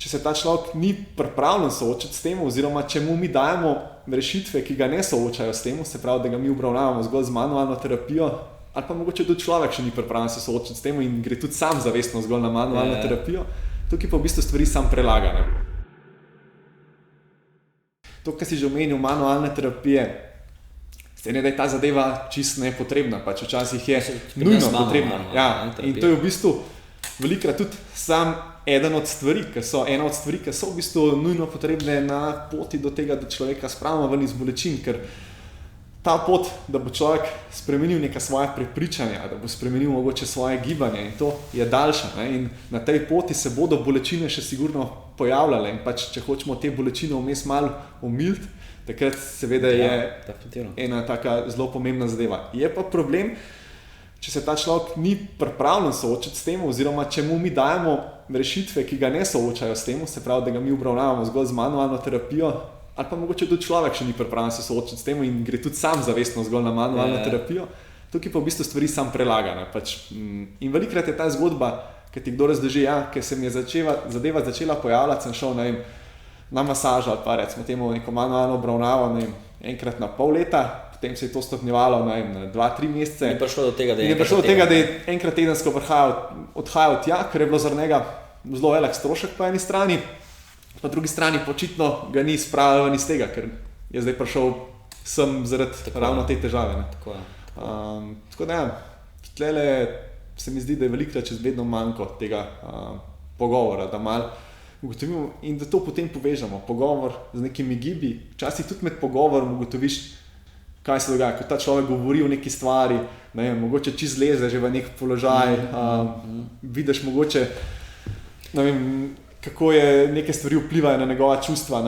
če se ta človek ni pripravljen soočiti s tem, oziroma če mu mi dajemo rešitve, ki ga ne soočajo s tem, se pravi, da ga mi obravnavamo zgolj z manualno terapijo, ali pa mogoče tudi človek še ni pripravljen se soočiti s tem in gre tudi sam zavestno zgolj na manualno terapijo, tukaj pa v bistvu stvari sam prelaga. To, kar si že omenil, manualne terapije, ne, da je ta zadeva čisto nepotrebna, pač včasih je nujno potrebna. Ja, in to je v bistvu velikokrat tudi ena od stvari, ki so v bistvu nujno potrebne na poti do tega, da človeka spravimo ven iz bolečin, ker ta pot, da bo človek spremenil neka svoja prepričanja, da bo spremenil mogoče svoje gibanje in to je daljša. Ne? In na tej poti se bodo bolečine še sigurno pojavljale in pač, če hočemo te bolečine vmes malo omiliti, takrat seveda je ena taka zelo pomembna zadeva. Je pa problem, če se ta človek ni pripravljen soočiti s tem, oziroma če mu mi dajemo rešitve, ki ga ne soočajo s tem, se pravi, da ga mi obravnavamo zgolj z manualno terapijo, ali pa mogoče tudi človek še ni pripravljen se soočiti s tem in gre tudi sam zavestno zgolj na manualno terapijo, tukaj pa v bistvu stvari sam prelaga. In velikokrat je ta zgodba, ki ti kdo razloži, ker se mi je zadeva začela pojavljati, sem šel na masažo ali pa recimo temu neko manualno obravnavo enkrat na pol leta, potem se je to stopnjevalo na 2-3 mesece. In prišlo do tega, da je enkrat tedensko odhajal tja, ker je bilo zaradi njega zelo velik strošek po eni strani, po drugi strani počitno ga ni spravil iz tega, ker je zdaj prišel sem zaradi ravno te težave. Tako da tlele se mi zdi, da je velikokrat čez vedno manjko tega pogovora, da malo ugotovimo in da to potem povežemo. Pogovor z nekimi gibi, včasih tudi med pogovorom ugotoviš, kaj se dogaja, ko ta človek govori o neki stvari, mogoče čisto leze že v nek položaj, vidiš mogoče, kako je neke stvari vplivajo na njegova čustva,